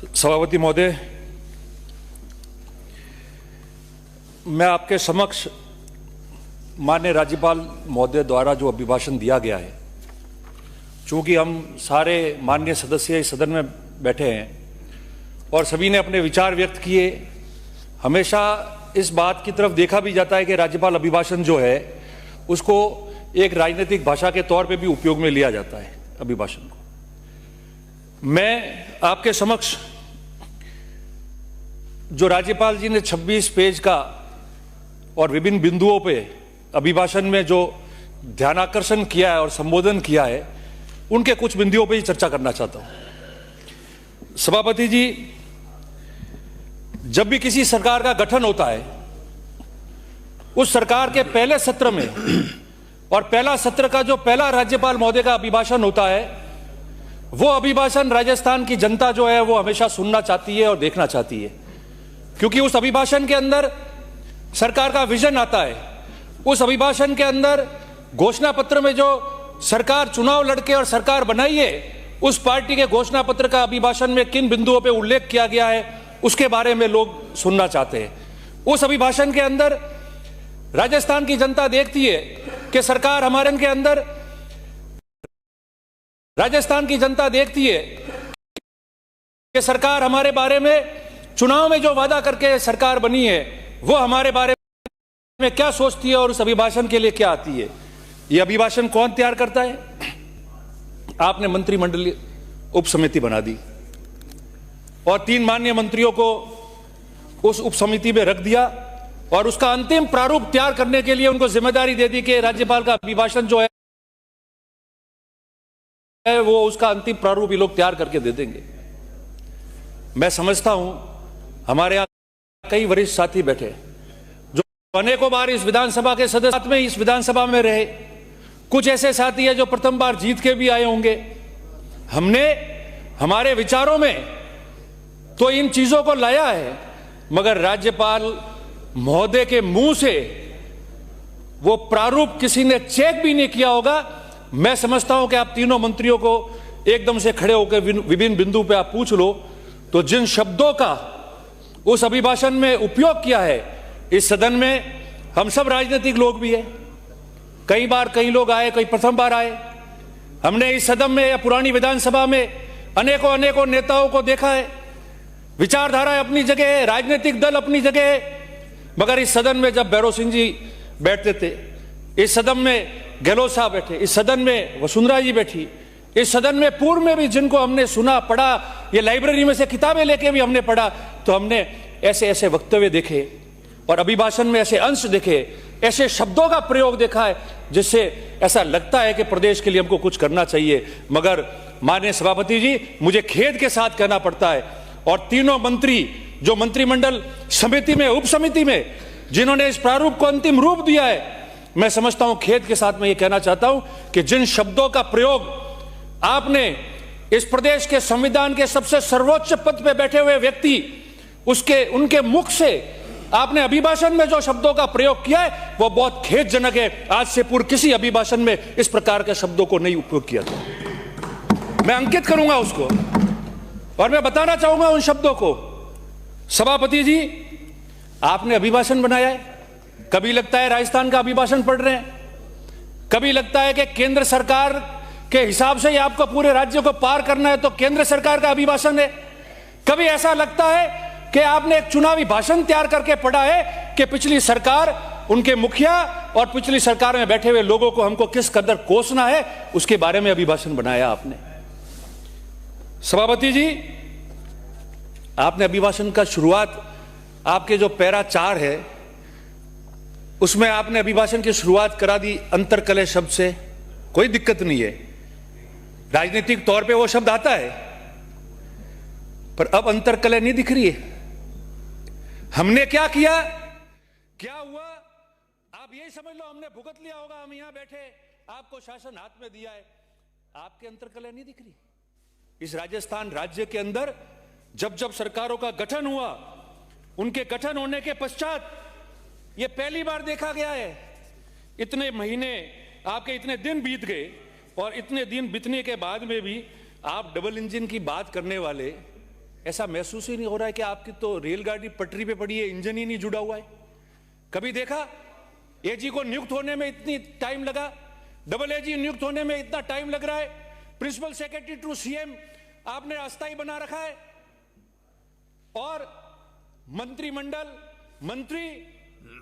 सभापति महोदय, मैं आपके समक्ष माननीय राज्यपाल महोदय द्वारा जो अभिभाषण दिया गया है, चूंकि हम सारे माननीय सदस्य इस सदन में बैठे हैं और सभी ने अपने विचार व्यक्त किए, हमेशा इस बात की तरफ देखा भी जाता है कि राज्यपाल अभिभाषण जो है उसको एक राजनीतिक भाषा के तौर पे भी उपयोग में लिया जाता है। अभिभाषण को मैं आपके समक्ष जो राज्यपाल जी ने 26 पेज का और विभिन्न बिंदुओं पे अभिभाषण में जो ध्यानाकर्षण किया है और संबोधन किया है, उनके कुछ बिंदुओं पे ही चर्चा करना चाहता हूं। सभापति जी, जब भी किसी सरकार का गठन होता है, उस सरकार के पहले सत्र में और पहला सत्र का जो पहला राज्यपाल महोदय का अभिभाषण होता है, वो अभिभाषण राजस्थान की जनता जो है वो हमेशा सुनना चाहती है और देखना चाहती है, क्योंकि उस अभिभाषण के अंदर सरकार का विजन आता है। उस अभिभाषण के अंदर घोषणा पत्र में जो सरकार चुनाव लड़के और सरकार बनाई है, उस पार्टी के घोषणा पत्र का अभिभाषण में किन बिंदुओं पे उल्लेख किया गया है, उसके बारे में लोग सुनना चाहते हैं। उस अभिभाषण के अंदर राजस्थान की जनता देखती है कि सरकार हमारे के अंदर, राजस्थान की जनता देखती है कि सरकार हमारे बारे में चुनाव में जो वादा करके सरकार बनी है, वो हमारे बारे में क्या सोचती है और उस अभिभाषण के लिए क्या आती है। यह अभिभाषण कौन तैयार करता है? आपने मंत्रिमंडलीय उप समिति बना दी और 3 माननीय मंत्रियों को उस उप समिति में रख दिया और उसका अंतिम प्रारूप तैयार करने के लिए उनको जिम्मेदारी दे दी कि राज्यपाल का अभिभाषण जो है वो उसका अंतिम प्रारूप ये लोग तैयार करके दे देंगे। मैं समझता हूं हमारे यहां कई वरिष्ठ साथी बैठे जो अनेकों बार इस विधानसभा के सदस्य में इस विधानसभा में रहे, कुछ ऐसे साथी हैं जो प्रथम बार जीत के भी आए होंगे। हमने हमारे विचारों में तो इन चीजों को लाया है, मगर राज्यपाल महोदय के मुंह से वो प्रारूप किसी ने चेक भी नहीं किया होगा। मैं समझता हूं कि आप तीनों मंत्रियों को एकदम से खड़े होकर विभिन्न बिंदु पे आप पूछ लो, तो जिन शब्दों का उस अभिभाषण में उपयोग किया है, इस सदन में हम सब राजनीतिक लोग भी हैं, कई बार कई लोग आए, कई प्रथम बार आए। हमने इस सदन में या पुरानी विधानसभा में अनेकों नेताओं को देखा है। विचारधारा अपनी जगह है, राजनीतिक दल अपनी जगह है, मगर इस सदन में जब भैरव सिंह जी बैठते थे, इस सदन में गहलोत साहब बैठे, इस सदन में वसुंधरा जी बैठी, इस सदन में पूर्व में भी जिनको हमने सुना, पढ़ा, ये लाइब्रेरी में से किताबें लेके भी हमने पढ़ा, तो हमने ऐसे ऐसे वक्तव्य देखे और अभिभाषण में ऐसे अंश देखे, ऐसे शब्दों का प्रयोग देखा है जिससे ऐसा लगता है कि प्रदेश के लिए हमको कुछ करना चाहिए। मगर माननीय सभापति जी, मुझे खेद के साथ कहना पड़ता है, और तीनों मंत्री जो मंत्रिमंडल समिति में, उप समिति में जिन्होंने इस प्रारूप को अंतिम रूप दिया है, मैं समझता हूं, खेद के साथ मैं ये कहना चाहता हूं कि जिन शब्दों का प्रयोग आपने इस प्रदेश के संविधान के सबसे सर्वोच्च पद पे बैठे हुए व्यक्ति उनके मुख से आपने अभिभाषण में जो शब्दों का प्रयोग किया है, वो बहुत खेदजनक है। आज से पूर्व किसी अभिभाषण में इस प्रकार के शब्दों को नहीं उपयोग किया था। मैं अंकित करूंगा उसको और मैं बताना चाहूंगा उन शब्दों को। सभापति जी, आपने अभिभाषण बनाया है, कभी लगता है राजस्थान का अभिभाषण पढ़ रहे हैं, कभी लगता है कि केंद्र सरकार के हिसाब से ही आपको पूरे राज्य को पार करना है तो केंद्र सरकार का अभिभाषण है, कभी ऐसा लगता है कि आपने एक चुनावी भाषण तैयार करके पढ़ा है कि पिछली सरकार, उनके मुखिया और पिछली सरकार में बैठे हुए लोगों को हमको किस कदर कोसना है, उसके बारे में अभिभाषण बनाया आपने। सभापति जी, आपने अभिभाषण का शुरुआत, आपके जो पैरा 4 है उसमें आपने अभिभाषण की शुरुआत करा दी अंतरकलह शब्द से। कोई दिक्कत नहीं है, राजनीतिक तौर पे वो शब्द आता है, पर अब अंतरकलह नहीं दिख रही है। हमने क्या किया, क्या हुआ, आप यही समझ लो हमने भुगत लिया होगा, हम यहां बैठे, आपको शासन हाथ में दिया है, आपके अंतरकलह नहीं दिख रही। इस राजस्थान राज्य के अंदर जब जब सरकारों का गठन हुआ, उनके गठन होने के पश्चात ये पहली बार देखा गया है, इतने महीने, आपके इतने दिन बीत गए और इतने दिन बीतने के बाद में भी आप डबल इंजन की बात करने वाले ऐसा महसूस ही नहीं हो रहा है कि आपकी तो रेलगाड़ी पटरी पे पड़ी है, इंजन ही नहीं जुड़ा हुआ है? कभी देखा एजी को नियुक्त होने में इतनी टाइम लगा, डबल एजी नियुक्त होने में इतना टाइम लग रहा है, प्रिंसिपल सेक्रेटरी टू सीएम आपने अस्थायी बना रखा है, और मंत्रिमंडल, मंत्री,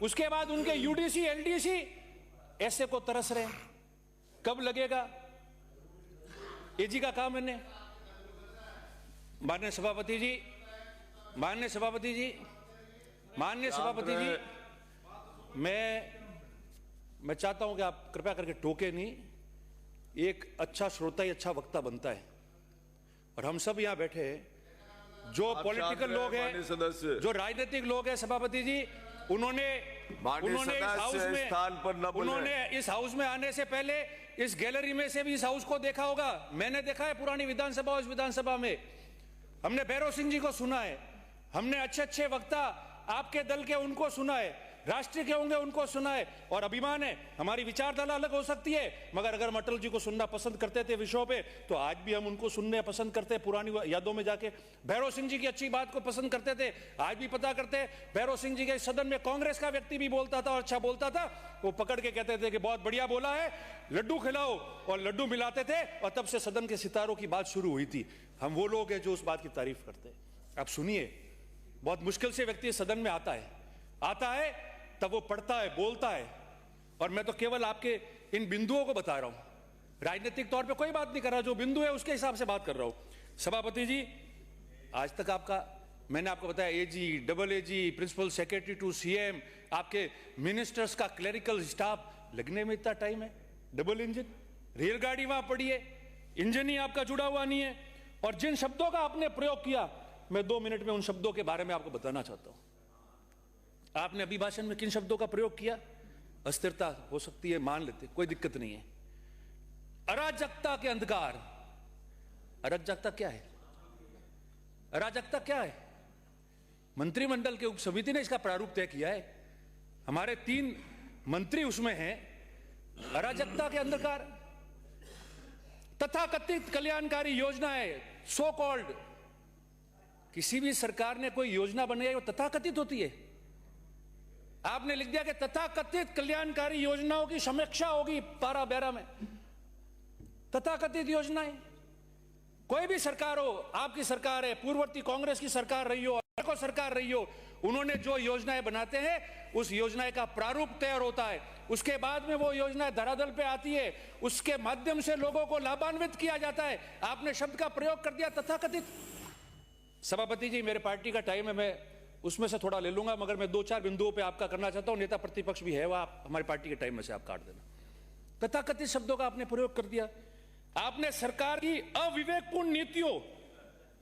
उसके बाद उनके यूडीसी एलडीसी ऐसे को तरस रहे हैं। कब लगेगा एजी का काम? मैंने माननीय सभापति जी, माननीय सभापति जी, माननीय सभापति जी, मैं चाहता हूं कि आप कृपया करके टोके नहीं। एक अच्छा श्रोता ही अच्छा वक्ता बनता है, और हम सब यहां बैठे हैं जो पॉलिटिकल लोग हैं, जो राजनीतिक लोग हैं, सभापति जी, उन्होंने इस हाउस में आने से पहले इस गैलरी में से भी इस हाउस को देखा होगा। मैंने देखा है पुरानी विधानसभा, उस विधानसभा में हमने भैरव सिंह जी को सुना है, हमने अच्छे अच्छे वक्ता आपके दल के उनको सुना है, राष्ट्रीय के होंगे उनको सुना है, और अभिमान है। हमारी विचारधारा अलग हो सकती है, मगर अगर हम अटल जी को सुनना पसंद करते थे विषयों पे, तो आज भी हम उनको सुनने पसंद करते हैं। पुरानी यादों में जाके भैरव सिंह जी की अच्छी बात को पसंद करते थे, आज भी पता करते हैं। भैरव सिंह जी के सदन में कांग्रेस का व्यक्ति भी बोलता था और अच्छा बोलता था, वो पकड़ के कहते थे कि बहुत बढ़िया बोला है, लड्डू खिलाओ, और लड्डू मिलाते थे, और तब से सदन के सितारों की बात शुरू हुई थी। हम वो लोग हैं जो उस बात की तारीफ करते हैं। आप सुनिए, बहुत मुश्किल से व्यक्ति सदन में आता है तब वो पढ़ता है, बोलता है, और मैं तो केवल आपके इन बिंदुओं को बता रहा हूं, राजनीतिक तौर पे कोई बात नहीं कर रहा, जो बिंदु है उसके हिसाब से बात कर रहा हूं। सभापति जी, आज तक आपका, मैंने आपको बताया, AG, double AG, principal secretary to CM, आपके मिनिस्टर्स का क्लेरिकल स्टाफ, लगने में इतना टाइम है। डबल इंजन रेलगाड़ी वहां पड़ी है, इंजन ही आपका जुड़ा हुआ नहीं है, और जिन शब्दों का आपने प्रयोग किया, मैं 2 मिनट में उन शब्दों के बारे में आपको बताना चाहता हूं। आपने अभिभाषण में किन शब्दों का प्रयोग किया? अस्थिरता हो सकती है, मान लेते, कोई दिक्कत नहीं है। अराजकता के अंधकार, अराजकता क्या है? अराजकता क्या है? मंत्रिमंडल के उप समिति ने इसका प्रारूप तय किया है, हमारे 3 मंत्री उसमें हैं। अराजकता के अंधकार, तथाकथित कल्याणकारी योजनाएं, सो कॉल्ड, किसी भी सरकार ने कोई योजना बनाई, वो तथाकथित होती है। आपने लिख दिया कि तथाकथित कल्याणकारी योजनाओं की समीक्षा होगी 12 में। तथाकथित योजनाएं, कोई भी सरकार हो, आपकी सरकार है, पूर्ववर्ती कांग्रेस की सरकार रही हो, को सरकार रही हो, उन्होंने जो योजनाएं बनाते हैं, उस योजना का प्रारूप तैयार होता है, उसके बाद में वो योजनाएं धरातल पे आती है, उसके माध्यम से लोगों को लाभान्वित किया जाता है। आपने शब्द का प्रयोग कर दिया, तथाकथित। सभापति जी, मेरे पार्टी का टाइम है, मैं उसमें से थोड़ा ले लूंगा, मगर मैं 2-4 बिंदुओं पे आपका करना चाहता हूं। नेता प्रतिपक्ष भी है, वह आप हमारी पार्टी के टाइम में से आप काट देना। तथाकथित शब्दों का आपने प्रयोग कर दिया। आपने सरकार की अविवेकपूर्ण नीतियों,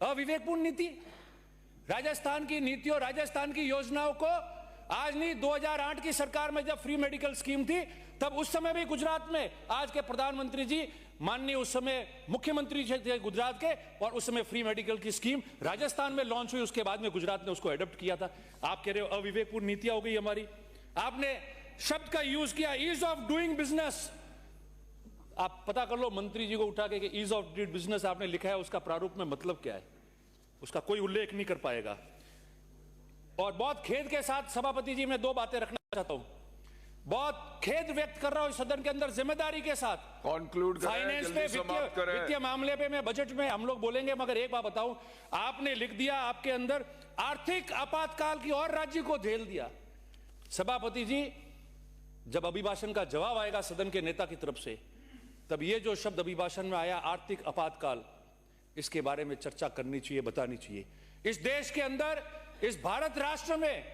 अविवेकपूर्ण नीति, राजस्थान की नीतियों, राजस्थान की योजनाओं को, आज नहीं, 2008 की सरकार में जब फ्री मेडिकल स्कीम थी, तब उस समय भी गुजरात में आज के प्रधानमंत्री जी, माननीय उस समय मुख्यमंत्री थे गुजरात के, और उस समय फ्री मेडिकल की स्कीम राजस्थान में लॉन्च हुई, उसके बाद में गुजरात ने उसको अडॉप्ट किया था। आप कह रहे हो अविवेकपूर्ण नीतियां हो गई हमारी। आपने शब्द का यूज किया, ईज ऑफ डूइंग बिजनेस। आप पता कर लो मंत्री जी को उठा के कि ईज ऑफ डूइंग बिजनेस आपने लिखा है, उसका प्रारूप में मतलब क्या है, उसका कोई उल्लेख नहीं कर पाएगा। और बहुत खेद के साथ सभापति जी, मैं 2 बातें रखना चाहता हूं, बहुत खेद व्यक्त कर रहा हूं सदन के अंदर, जिम्मेदारी के साथ। कंक्लूड फाइनेंस पे, वित्तीय मामले पे, मैं बजट में हम लोग बोलेंगे, मगर एक बात बताऊं, आपने लिख दिया आपके अंदर आर्थिक आपातकाल की, और राज्य को झेल दिया। सभापति जी, जब अभिभाषण का जवाब आएगा सदन के नेता की तरफ से, तब ये जो शब्द अभिभाषण में आया, आर्थिक आपातकाल, इसके बारे में चर्चा करनी चाहिए, बतानी चाहिए। इस देश के अंदर, इस भारत राष्ट्र में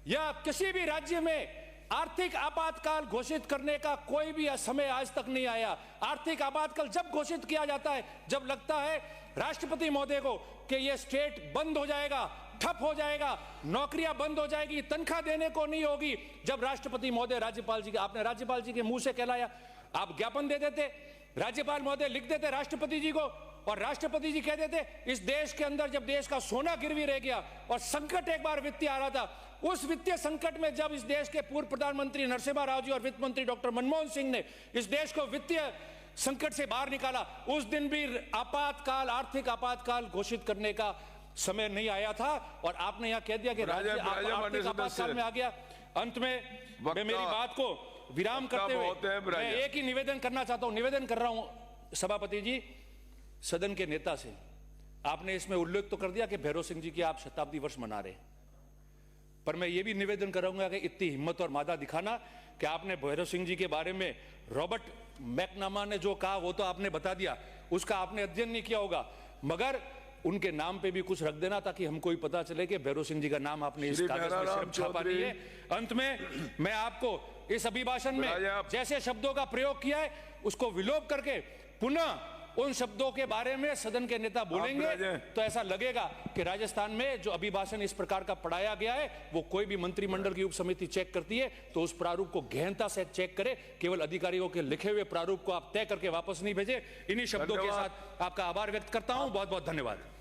या किसी भी राज्य में आर्थिक आपातकाल घोषित करने का कोई भी समय आज तक नहीं आया। आर्थिक आपातकाल जब घोषित किया जाता है, जब लगता है राष्ट्रपति महोदय को कि यह स्टेट बंद हो जाएगा, ठप हो जाएगा, नौकरियां बंद हो जाएगी, तनख्वाह देने को नहीं होगी, जब राष्ट्रपति महोदय, राज्यपाल जी के, आपने राज्यपाल जी के मुंह से कहलाया, आप ज्ञापन दे देते, राज्यपाल महोदय लिख देते राष्ट्रपति जी को, और राष्ट्रपति जी कह देते, इस देश के अंदर जब देश का सोना गिरवी रह गया और संकट एक बार वित्तीय आ रहा था, उस वित्तीय संकट में जब इस देश के पूर्व प्रधानमंत्री नरसिम्हा राव जी और वित्त मंत्री डॉक्टर मनमोहन सिंह ने इस देश को वित्तीय संकट से बाहर निकाला, उस दिन भी आपातकाल, आर्थिक आपातकाल घोषित करने का समय नहीं आया था और आपने यहां कह दिया कि राज्य आर्थिक आपातकाल में आ गया। अंत में मैं मेरी बात को विराम करते हुए मैं एक ही निवेदन करना चाहता हूं, निवेदन कर रहा हूं सभापति जी, सदन के नेता से। आपने इसमें उल्लेख तो कर दिया कि भैरव सिंह जी की आप शताब्दी वर्ष मना रहे, पर मैं ये भी निवेदन करूंगा कि इतनी हिम्मत और मादा दिखाना कि आपने भैरव सिंह जी के बारे में रॉबर्ट मैकनामा ने जो कहा वो तो आपने बता दिया, उसका आपने अध्ययन नहीं किया होगा, मगर उनके नाम पे भी कुछ रख देना ताकि हमको भी पता चले कि भैरव सिंह जी का नाम आपने इस कागज में सिर्फ छापा नहीं है। अंत में मैं आपको इस अभिभाषण में जैसे शब्दों का प्रयोग किया है उसको विलोप करके पुनः उन शब्दों के बारे में सदन के नेता बोलेंगे तो ऐसा लगेगा कि राजस्थान में जो अभिभाषण इस प्रकार का पढ़ाया गया है वो कोई भी मंत्रिमंडल की उप समिति चेक करती है तो उस प्रारूप को गहनता से चेक करे, केवल अधिकारियों के लिखे हुए प्रारूप को आप तय करके वापस नहीं भेजे। इन्हीं शब्दों के साथ आपका आभार व्यक्त करता हूं। बहुत बहुत धन्यवाद।